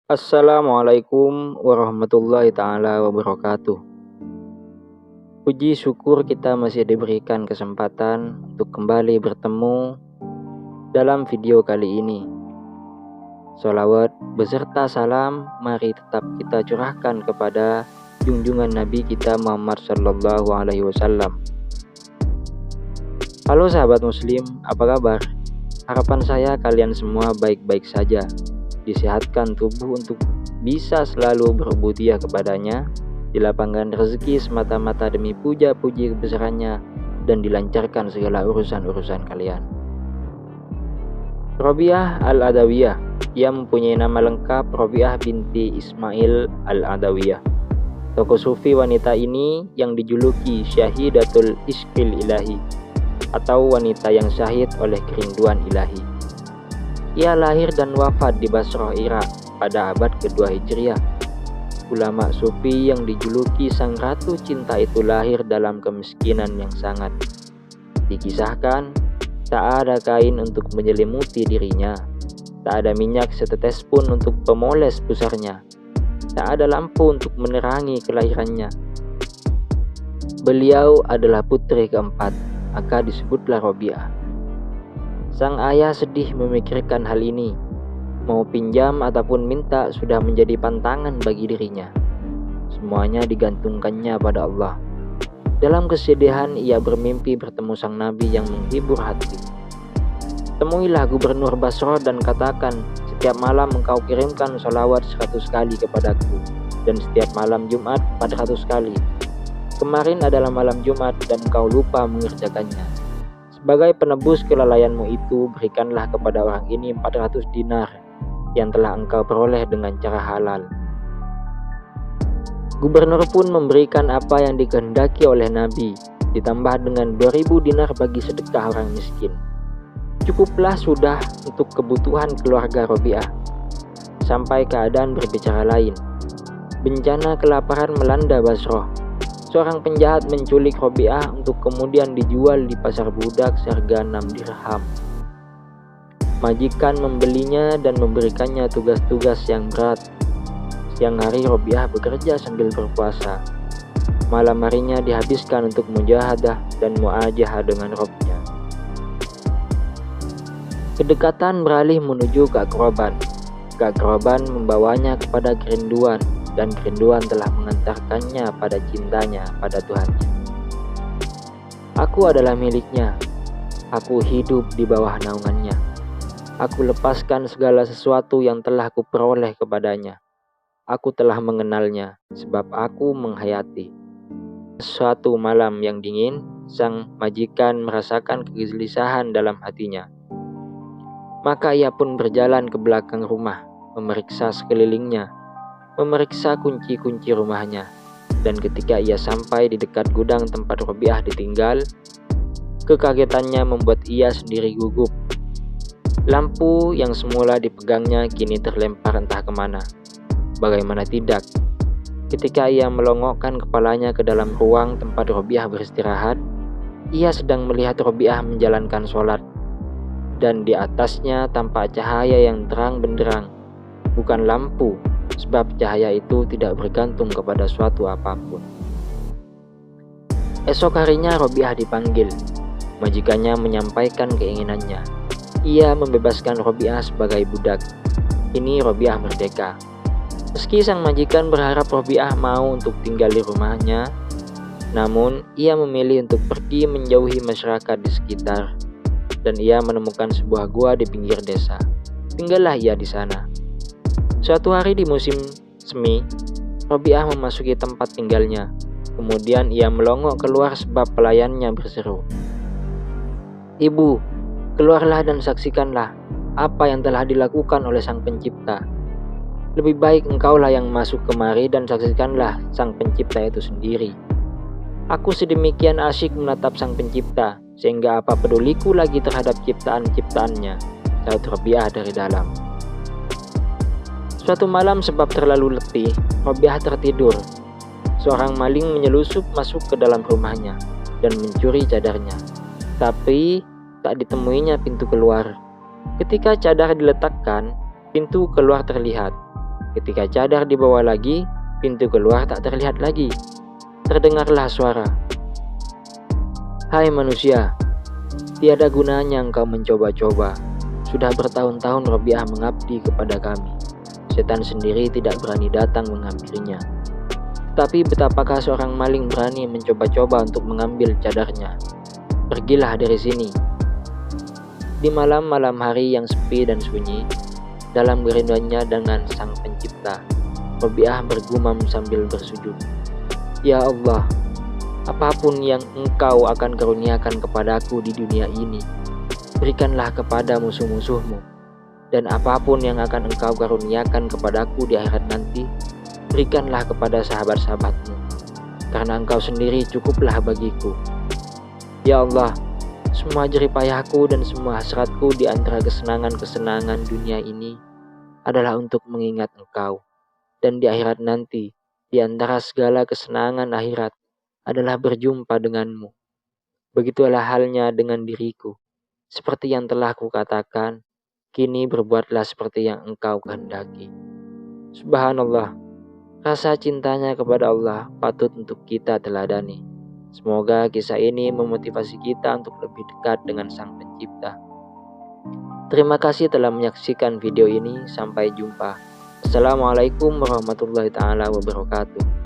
Assalamualaikum warahmatullahi taala wabarakatuh. Puji syukur kita masih diberikan kesempatan untuk kembali bertemu dalam video kali ini. Sholawat beserta salam mari tetap kita curahkan kepada junjungan Nabi kita Muhammad Sallallahu Alaihi Wasallam. Halo sahabat muslim, apa kabar? Harapan saya kalian semua baik-baik saja, disehatkan tubuh untuk bisa selalu berubudiyah kepadanya, dilapangkan rezeki semata-mata demi puja-puji kebesarannya, dan dilancarkan segala urusan-urusan kalian. Robiah Al-Adawiyah. Ia mempunyai nama lengkap Robiah binti Ismail Al-Adawiyah. Tokoh sufi wanita ini yang dijuluki Syahidatul Ishqil Ilahi, atau wanita yang syahid oleh kerinduan ilahi. Ia lahir dan wafat di Basrah, Irak pada abad kedua Hijriah. Ulama sufi yang dijuluki sang ratu cinta itu lahir dalam kemiskinan yang sangat. Dikisahkan, tak ada kain untuk menyelimuti dirinya, tak ada minyak setetes pun untuk pemoles pusarnya, tak ada lampu untuk menerangi kelahirannya. Beliau adalah putri keempat, maka disebutlah Robiah. Sang ayah sedih memikirkan hal ini. Mau pinjam ataupun minta sudah menjadi pantangan bagi dirinya. Semuanya digantungkannya pada Allah. Dalam kesedihan ia bermimpi bertemu sang Nabi yang menghibur hati. Temuilah gubernur Basrah dan katakan, setiap malam engkau kirimkan sholawat 100 kali kepadaku, dan setiap malam Jumat 400 kali. Kemarin adalah malam Jumat dan engkau lupa mengerjakannya. Sebagai penebus kelalaianmu itu, berikanlah kepada orang ini 400 dinar yang telah engkau peroleh dengan cara halal. Gubernur pun memberikan apa yang dikehendaki oleh Nabi, ditambah dengan 2000 dinar bagi sedekah orang miskin. Cukuplah sudah untuk kebutuhan keluarga Robiah. Sampai keadaan berbicara lain. Bencana kelaparan melanda Basrah. Seorang penjahat menculik Robiah untuk kemudian dijual di pasar budak seharga 6 dirham. Majikan membelinya dan memberikannya tugas-tugas yang berat. Siang hari Robiah bekerja sambil berpuasa. Malam harinya dihabiskan untuk mujahadah dan muajahah dengan Rabbnya. Kedekatan beralih menuju keakraban. Keakraban membawanya kepada kerinduan, dan kerinduan telah mengantarkannya pada cintanya pada Tuhannya. Aku adalah miliknya. Aku hidup di bawah naungannya. Aku lepaskan segala sesuatu yang telah kuperoleh kepadanya. Aku telah mengenalnya, sebab aku menghayati. Suatu malam yang dingin, sang majikan merasakan kegelisahan dalam hatinya. Maka ia pun berjalan ke belakang rumah, memeriksa sekelilingnya, memeriksa kunci-kunci rumahnya. Dan ketika ia sampai di dekat gudang tempat Robiah ditinggal, kekagetannya membuat ia sendiri gugup. Lampu yang semula dipegangnya kini terlempar entah kemana. Bagaimana tidak? Ketika ia melongokkan kepalanya ke dalam ruang tempat Robiah beristirahat, ia sedang melihat Robiah menjalankan sholat. Dan di atasnya tampak cahaya yang terang benderang, bukan lampu, sebab cahaya itu tidak bergantung kepada suatu apapun. Esok harinya Robiah dipanggil. Majikannya menyampaikan keinginannya. Ia membebaskan Robiah sebagai budak. Kini Robiah merdeka. Meski sang majikan berharap Robiah mau untuk tinggal di rumahnya, namun ia memilih untuk pergi menjauhi masyarakat di sekitar. Dan ia menemukan sebuah gua di pinggir desa. Tinggallah ia di sana. Suatu hari di musim semi, Robiah memasuki tempat tinggalnya. Kemudian ia melongok keluar sebab pelayannya berseru, "Ibu, keluarlah dan saksikanlah apa yang telah dilakukan oleh Sang Pencipta. Lebih baik engkaulah yang masuk kemari dan saksikanlah Sang Pencipta itu sendiri. Aku sedemikian asyik menatap Sang Pencipta, sehingga apa peduliku lagi terhadap ciptaan-ciptaannya," sahut Robiah dari dalam. Suatu malam sebab terlalu letih, Robiah tertidur. Seorang maling menyelusup masuk ke dalam rumahnya dan mencuri cadarnya. Tapi tak ditemuinya pintu keluar. Ketika cadar diletakkan, pintu keluar terlihat. Ketika cadar dibawa lagi, pintu keluar tak terlihat lagi. Terdengarlah suara, "Hai manusia, tiada gunanya engkau mencoba-coba. Sudah bertahun-tahun Robiah mengabdi kepada kami. Setan sendiri tidak berani datang mengambilnya. Tapi betapakah seorang maling berani mencoba-coba untuk mengambil cadarnya? Pergilah dari sini." Di malam-malam hari yang sepi dan sunyi, dalam kerinduannya dengan Sang Pencipta, Robiah bergumam sambil bersujud, "Ya Allah, apapun yang Engkau akan karuniakan kepadaku di dunia ini, berikanlah kepada musuh-musuhmu. Dan apapun yang akan Engkau karuniakan kepadaku di akhirat nanti, berikanlah kepada sahabat-sahabatmu. Karena Engkau sendiri cukuplah bagiku. Ya Allah, semua jerih payahku dan semua hasratku di antara kesenangan-kesenangan dunia ini adalah untuk mengingat Engkau. Dan di akhirat nanti, di antara segala kesenangan akhirat adalah berjumpa denganmu. Begitulah halnya dengan diriku. Seperti yang telah kukatakan, kini berbuatlah seperti yang Engkau kehendaki." Subhanallah, rasa cintanya kepada Allah patut untuk kita teladani. Semoga kisah ini memotivasi kita untuk lebih dekat dengan Sang Pencipta. Terima kasih telah menyaksikan video ini. Sampai jumpa. Assalamualaikum warahmatullahi wabarakatuh.